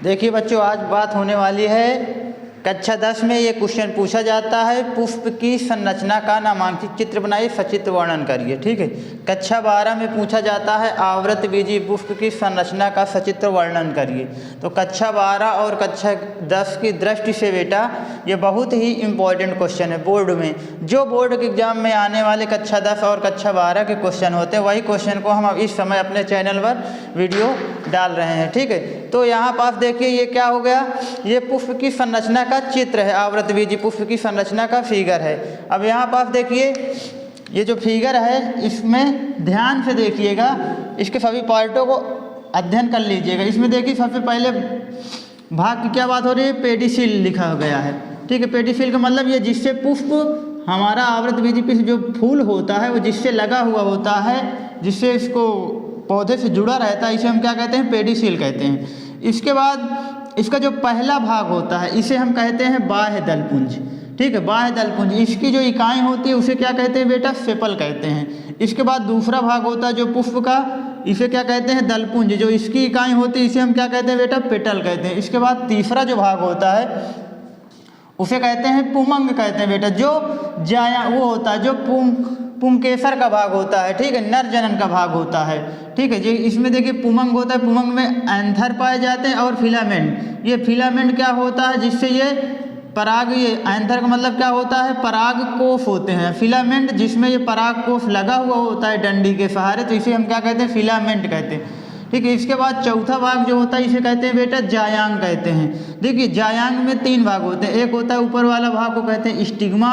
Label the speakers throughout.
Speaker 1: देखिए बच्चों, आज बात होने वाली है कक्षा 10 में ये क्वेश्चन पूछा जाता है, पुष्प की संरचना का नामांकित चित्र बनाइए, सचित्र वर्णन करिए। ठीक है। कक्षा 12 में पूछा जाता है आवृतबीजी पुष्प की संरचना का सचित्र वर्णन करिए। तो कक्षा 12 और कक्षा 10 की दृष्टि से बेटा ये बहुत ही इम्पोर्टेंट क्वेश्चन है। बोर्ड में जो बोर्ड के एग्जाम में आने वाले कक्षा 10 और कक्षा 12 के क्वेश्चन होते हैं, वही क्वेश्चन को हम इस समय अपने चैनल पर वीडियो डाल रहे हैं। ठीक है। तो यहाँ पास देखिए ये क्या हो गया, ये पुष्प की संरचना का चित्र है, आवृतबीजी पुष्प की संरचना का फिगर है। अब यहाँ पास देखिए ये जो फिगर है इसमें ध्यान से देखिएगा, इसके सभी पार्टों को अध्ययन कर लीजिएगा। इसमें देखिए सबसे पहले भाग की क्या बात हो रही है, पेडिसिल लिखा गया है। ठीक है। पेडिसिल का मतलब ये जिससे पुष्प हमारा आवृतबीजी पुष्प जो फूल होता है वो जिससे लगा हुआ होता है, जिससे इसको पौधे से जुड़ा रहता है, इसे हम क्या कहते हैं, पेडिसिल कहते हैं। इसके बाद इसका जो पहला भाग होता है इसे हम कहते हैं बाह्य दलपुंज। ठीक है, बाह्य दलपुंज। इसकी जो इकाई होती है उसे क्या कहते हैं बेटा, सेपल कहते हैं। इसके बाद दूसरा भाग होता है जो पुष्प का, इसे क्या कहते हैं, दलपुंज। जो इसकी इकाई होती है इसे हम क्या कहते हैं बेटा, पेटल कहते हैं। इसके बाद तीसरा जो भाग होता है उसे कहते हैं पुमंग कहते हैं बेटा, जो जाया वो होता है जो पुंकेसर का भाग होता है। ठीक है, नर जनन का भाग होता है। ठीक है जी। इसमें देखिए पुमंग होता है, पुमंग में एंथर पाए जाते हैं और फिलामेंट। ये फिलामेंट क्या होता है, जिससे ये पराग, ये एंथर का मतलब क्या होता है, पराग कोष होते हैं। फिलामेंट जिसमें ये पराग कोष लगा हुआ होता है डंडी के सहारे, तो इसे हम क्या कहते हैं, फिलामेंट कहते हैं। ठीक है। इसके बाद चौथा भाग जो होता है इसे कहते हैं बेटा जायांग कहते हैं। देखिए जायांग में 3 भाग होते हैं। एक होता है ऊपर वाला भाग को कहते हैं स्टिग्मा,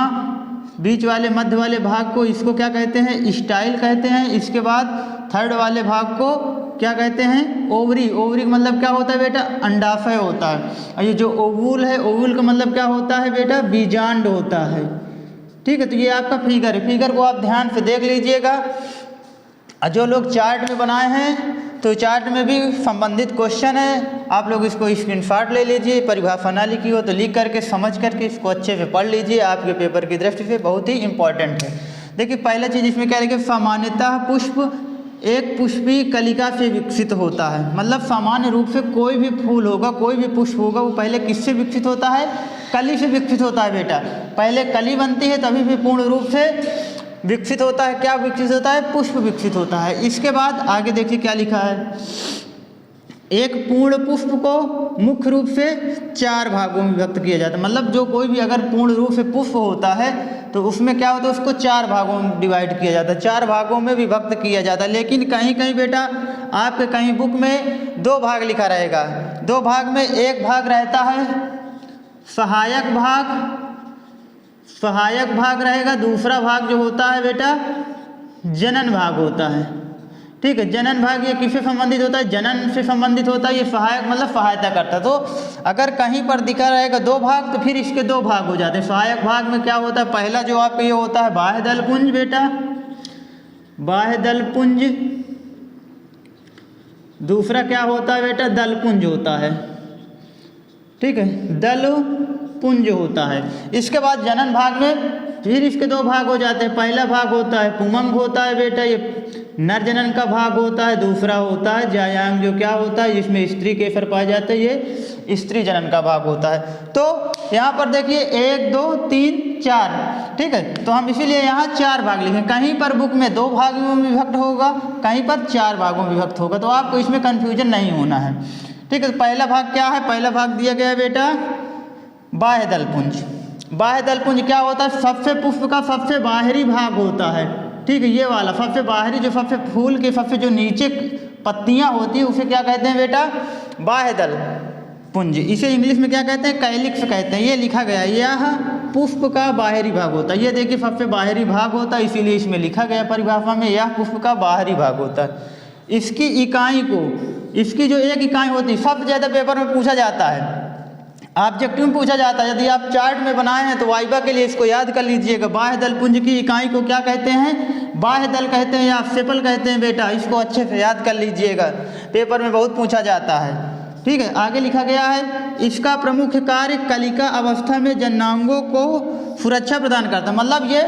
Speaker 1: बीच वाले मध्य वाले भाग को इसको क्या कहते हैं, स्टाइल कहते हैं। इसके बाद थर्ड वाले भाग को क्या कहते हैं, ओवरी। ओवरी का मतलब क्या होता है बेटा, अंडाशय होता है। और ये जो ओवूल है, ओवूल का मतलब क्या होता है बेटा, बीजांड होता है। ठीक है। तो ये आपका फिगर है, फिगर को आप ध्यान से देख लीजिएगा। जो लोग चार्ट में बनाए हैं तो चार्ट में भी संबंधित क्वेश्चन है, आप लोग इसको स्क्रीनशॉट ले लीजिए। परिभाषा ना लिखी हो तो लिख करके समझ करके इसको अच्छे से पढ़ लीजिए, आपके पेपर की दृष्टि से बहुत ही इंपॉर्टेंट है। देखिए पहला चीज़ इसमें क्या लिखे, सामान्यतः पुष्प एक पुष्पी कलिका से विकसित होता है। मतलब सामान्य रूप से कोई भी फूल होगा, कोई भी पुष्प होगा, वो पहले किससे विकसित होता है, कली से विकसित होता है बेटा। पहले कली बनती है तभी फिर पूर्ण रूप से विकसित होता है। क्या विकसित होता है, पुष्प विकसित होता है। इसके बाद आगे देखिए क्या लिखा है, एक पूर्ण पुष्प को मुख्य रूप से 4 भागों में विभक्त किया जाता है। मतलब जो कोई भी अगर पूर्ण रूप से पुष्प होता है तो उसमें क्या होता है, उसको 4 भागों में डिवाइड किया जाता है, 4 भागों में विभक्त किया जाता है। लेकिन कहीं कहीं बेटा आपके कहीं बुक में 2 भाग लिखा रहेगा। 2 भाग में एक भाग रहता है सहायक भाग, सहायक भाग रहेगा। दूसरा भाग जो होता है बेटा जनन भाग होता है। ठीक है। जनन भाग ये किससे संबंधित होता है, जनन से संबंधित होता है। ये सहायक मतलब सहायता करता है। तो अगर कहीं पर दिखा रहेगा 2 भाग तो फिर इसके 2 भाग हो जाते हैं। सहायक भाग में क्या होता है, पहला जो आपका ये होता है बाह्य दलपुंज बेटा, बाह्य दलपुंज। दूसरा क्या होता है बेटा, दलपुंज होता है। ठीक है, दलपुंज होता है। इसके बाद जनन भाग में फिर इसके 2 भाग हो जाते हैं। पहला भाग होता है पुमंग होता है बेटा, ये नर जनन का भाग होता है। दूसरा होता है जायांग, जो क्या होता है, जिसमें स्त्री केसर पाए जाते हैं, ये स्त्री जनन का भाग होता है। तो यहाँ पर देखिए 1 2 3 4। ठीक है। तो हम इसीलिए यहाँ 4 भाग लिखें। कहीं पर बुक में 2 भागों में विभक्त होगा, कहीं पर 4 भागों में विभक्त होगा, तो आपको इसमें कन्फ्यूजन नहीं होना है। ठीक है। तो पहला भाग क्या है, पहला भाग दिया गया है बेटा बाह्य दलपुंज। बाह्य दलपुंज क्या होता है, सबसे पुष्प का सबसे बाहरी भाग होता है। ठीक है, ये वाला सबसे बाहरी, जो सबसे फूल के सबसे जो नीचे पत्तियां होती है उसे क्या कहते हैं बेटा, बाह्य दलपुंज। इसे इंग्लिश में क्या कहते हैं, कैलिक्स कहते हैं। ये लिखा गया है, यह पुष्प का बाहरी भाग होता है। ये देखिए सबसे बाहरी भाग होता है, इसीलिए इसमें लिखा गया परिभाषा में, यह पुष्प का बाहरी भाग होता है। इसकी इकाई को, इसकी जो एक इकाई होती है, सबसे ज़्यादा पेपर में पूछा जाता है, ऑब्जेक्टिव में पूछा जाता है। यदि आप चार्ट में बनाए हैं तो वाइवा के लिए इसको याद कर लीजिएगा। बाह्य दलपुंज की इकाई को क्या कहते हैं, बाह्य दल कहते हैं या सेपल कहते हैं बेटा। इसको अच्छे से याद कर लीजिएगा, पेपर में बहुत पूछा जाता है। ठीक है। आगे लिखा गया है, इसका प्रमुख कार्य कलिका अवस्था में जननांगों को सुरक्षा प्रदान करता है। मतलब ये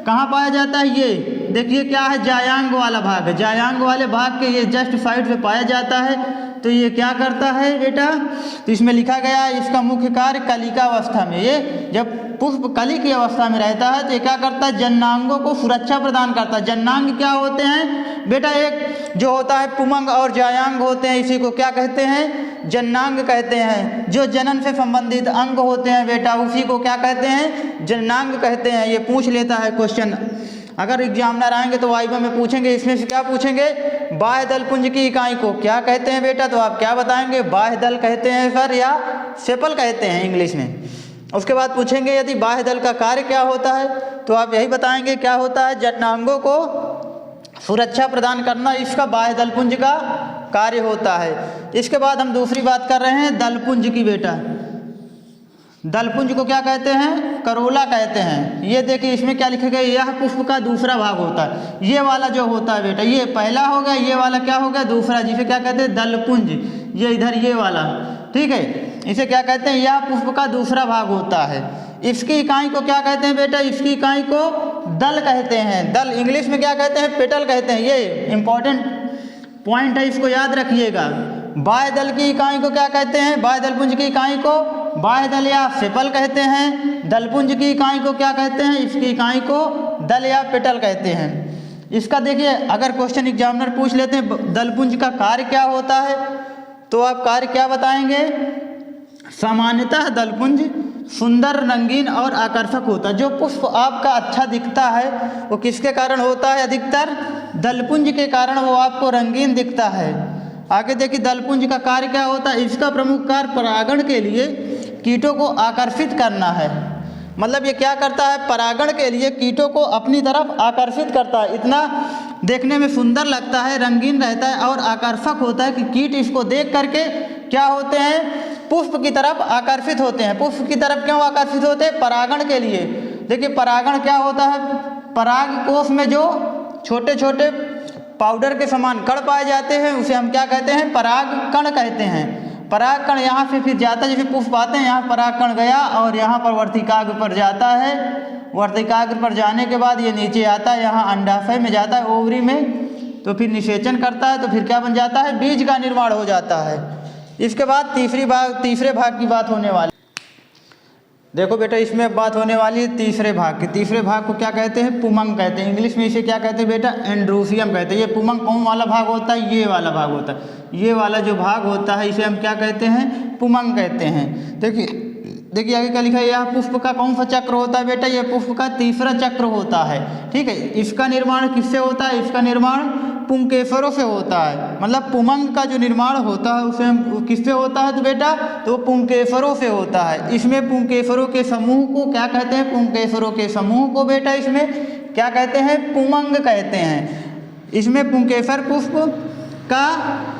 Speaker 1: कहाँ पाया जाता है, ये देखिए क्या है, जायांग वाला भाग है, जायांग वाले भाग के ये जस्ट साइड पे पाया जाता है। तो ये क्या करता है बेटा, तो इसमें लिखा गया है इसका मुख्य कार्य कलिका अवस्था में, ये जब पुष्प कली की अवस्था में रहता है तो ये क्या करता है, जननांगों को सुरक्षा प्रदान करता है। जननांग क्या होते हैं बेटा, एक जो होता है पुमंग और जायांग होते हैं, इसी को क्या कहते हैं, जननांग कहते हैं। जो जनन से संबंधित अंग होते हैं बेटा, उसी को क्या कहते हैं, जननांग कहते हैं। ये पूछ लेता है क्वेश्चन, अगर एग्जामिनर आएंगे तो वाइवा में पूछेंगे, इसमें से क्या पूछेंगे, बाह्य दल पुंज की इकाई को क्या कहते हैं बेटा, तो आप क्या बताएंगे, बाह्य दल कहते हैं सर, या सेपल कहते हैं इंग्लिश में। उसके बाद पूछेंगे यदि बाह्य दल का कार्य क्या होता है, तो आप यही बताएंगे क्या होता है, जननांगों को सुरक्षा प्रदान करना, इसका बाह्य दलपुंज का कार्य होता है। इसके बाद हम दूसरी बात कर रहे हैं दलपुंज की बेटा। दलपुंज को क्या कहते हैं, करोला कहते हैं। ये देखिए इसमें क्या लिखा गया, यह पुष्प का दूसरा भाग होता है। ये वाला जो होता है बेटा, ये पहला हो गया, ये वाला क्या हो गया, दूसरा, जिसे क्या कहते हैं, दलपुंज। ये इधर ये वाला, ठीक है, इसे क्या कहते हैं, यह पुष्प का दूसरा भाग होता है। इसकी इकाई को क्या कहते हैं बेटा, इसकी इकाई को दल कहते हैं। दल इंग्लिश में क्या कहते हैं, पेटल कहते हैं। ये इंपॉर्टेंट पॉइंट है, इसको याद रखिएगा। बाह्य दल की इकाई को क्या कहते हैं, बाह्य दलपुंज की इकाई को बाह्य दल या सेपल कहते हैं। दलपुंज की इकाई को क्या कहते हैं, इसकी इकाई को दल या पेटल कहते हैं। इसका देखिए अगर क्वेश्चन एग्जामिनर पूछ लेते हैं दलपुंज का कार्य क्या होता है, तो आप कार्य क्या बताएंगे, सामान्यतः दलपुंज सुंदर, रंगीन और आकर्षक होता है। जो पुष्प आपका अच्छा दिखता है वो किसके कारण होता है, अधिकतर दलपुंज के कारण वो आपको रंगीन दिखता है। आगे देखिए दलपुंज का कार्य क्या होता है, इसका प्रमुख कार्य परागण के लिए कीटों को आकर्षित करना है। मतलब ये क्या करता है, परागण के लिए कीटों को अपनी तरफ आकर्षित करता है। इतना देखने में सुंदर लगता है, रंगीन रहता है और आकर्षक होता है कि कीट इसको देख करके क्या होते हैं, पुष्प की तरफ आकर्षित होते हैं। पुष्प की तरफ क्यों आकर्षित होते हैं, परागण के लिए। देखिए परागण क्या होता है, पराग कोष में जो छोटे छोटे पाउडर के समान कण पाए जाते हैं उसे हम क्या कहते हैं, पराग कण कहते हैं। पराग कण यहाँ से फिर जाता है, जैसे पुष्प आते हैं यहाँ पराग कण गया और यहाँ पर वर्तिकाग्र पर जाता है। वर्तिकाग्र पर जाने के बाद ये नीचे आता है, यहाँ अंडाशय में जाता है, ओवरी में, तो फिर निषेचन करता है, तो फिर क्या बन जाता है, बीज का निर्माण हो जाता है। इसके बाद तीसरे भाग की बात होने वाली। देखो बेटा इसमें अब बात होने वाली है तीसरे भाग की। तीसरे भाग को क्या कहते हैं, पुमंग कहते हैं। इंग्लिश में इसे क्या कहते हैं बेटा, एंड्रोसियम कहते हैं। ये पुमंग कौन वाला भाग होता है, ये वाला भाग होता है। ये वाला जो भाग होता है इसे हम क्या कहते हैं, पुमंग कहते हैं। देखिए आगे क्या लिखा है, यह पुष्प का कौन सा चक्र होता है बेटा, यह पुष्प का तीसरा चक्र होता है। ठीक है, इसका निर्माण किससे होता है, इसका निर्माण पुंकेसरों से होता है। मतलब पुमंग का जो निर्माण होता है उसे हम किससे होता है, तो बेटा तो पुंकेसरों से होता है। इसमें पुंकेसरों के समूह को क्या कहते हैं, पुंकेसरों के समूह को बेटा इसमें क्या कहते हैं, पुमंग कहते हैं। इसमें पुंकेसर पुष्प का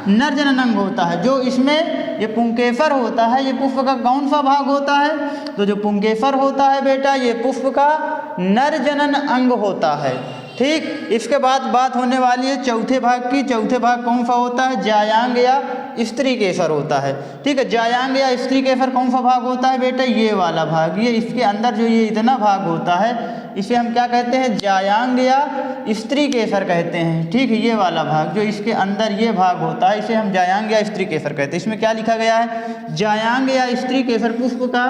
Speaker 1: नर जननांग होता है। जो इसमें ये पुंकेसर होता है, ये पुष्प का कौन सा भाग होता है, तो जो पुंकेसर होता है बेटा ये पुष्प का नर जनन अंग होता है। ठीक, इसके बाद बात होने वाली है चौथे भाग की। चौथे भाग कौन सा होता है, जायांग या स्त्री केसर होता है। ठीक है, जायांग या स्त्री केसर कौन सा भाग होता है बेटा, ये वाला भाग। ये इसके अंदर जो ये इतना भाग होता है इसे हम क्या कहते हैं, जायांग या स्त्री केसर कहते हैं। ठीक है, ये वाला भाग जो इसके अंदर ये भाग होता है इसे हम जायांग या स्त्री केसर कहते हैं। इसमें क्या लिखा गया है, जायांग या स्त्री केसर पुष्प का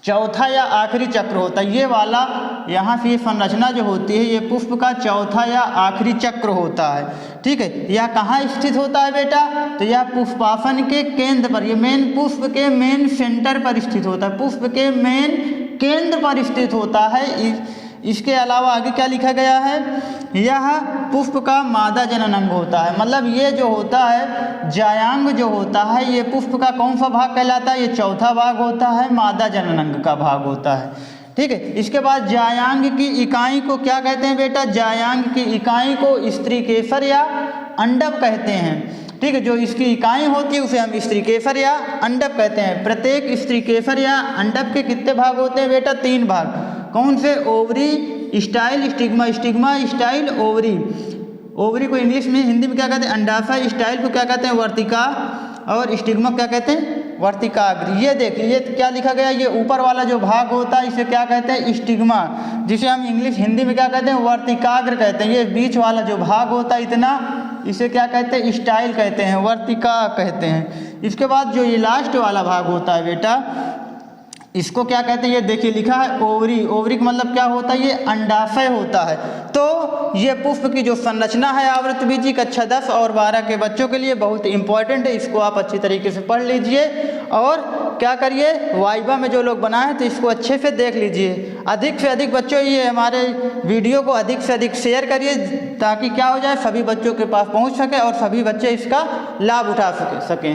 Speaker 1: चौथा या आखिरी चक्र होता है। ये वाला यहाँ से ये संरचना जो होती है ये पुष्प का चौथा या आखिरी चक्र होता है। ठीक है, यह कहाँ स्थित होता है बेटा, तो यह पुष्पासन के केंद्र पर, ये मेन पुष्प के मेन सेंटर पर स्थित होता है, पुष्प के मेन केंद्र पर स्थित होता है। इसके अलावा आगे क्या लिखा गया है, यह पुष्प का मादा जननांग होता है। मतलब ये जो होता है जायांग जो होता है ये पुष्प का कौन सा भाग कहलाता है, ये चौथा भाग होता है, मादा जननांग का भाग होता है। ठीक है, इसके बाद जायांग की इकाई को क्या कहते हैं बेटा, जायांग की इकाई को स्त्री केसर या अंडप कहते हैं। ठीक है, जो इसकी इकाई होती है उसे हम स्त्री केसर या अंडप कहते हैं। प्रत्येक स्त्री केसर या अंडप के कितने भाग होते हैं बेटा, 3 भाग। कौन से, ovary, style, stigma. Stigma, style, ovary. Ovary को इंग्लिश में, हिंदी में क्या कहते हैं, अंडाशय। स्टाइल को क्या कहते हैं, वर्तिका। और स्टिग्मा क्या कहते हैं, वर्तिकाग्र। ये देखिए ये क्या लिखा गया, ये ऊपर वाला जो भाग होता है इसे क्या कहते हैं, स्टिग्मा, जिसे हम इंग्लिश हिंदी में क्या कहते हैं, वर्तिकाग्र कहते हैं। ये बीच वाला जो भाग होता है इतना, इसे क्या कहते हैं, स्टाइल कहते हैं, वर्तिका कहते हैं। इसके बाद जो ये लास्ट वाला भाग होता है बेटा, इसको क्या कहते हैं, ये देखिए लिखा है ओवरी। ओवरी का मतलब क्या होता है, ये अंडाशय होता है। तो ये पुष्प की जो संरचना है आवृतबीजी कक्षा 10 और 12 के बच्चों के लिए बहुत इंपॉर्टेंट है, इसको आप अच्छी तरीके से पढ़ लीजिए और क्या करिए, वाइवा में जो लोग बनाए हैं तो इसको अच्छे से देख लीजिए। अधिक से अधिक बच्चों ये हमारे वीडियो को अधिक से अधिक शेयर करिए, ताकि क्या हो जाए, सभी बच्चों के पास पहुंच सके और सभी बच्चे इसका लाभ उठा सकें।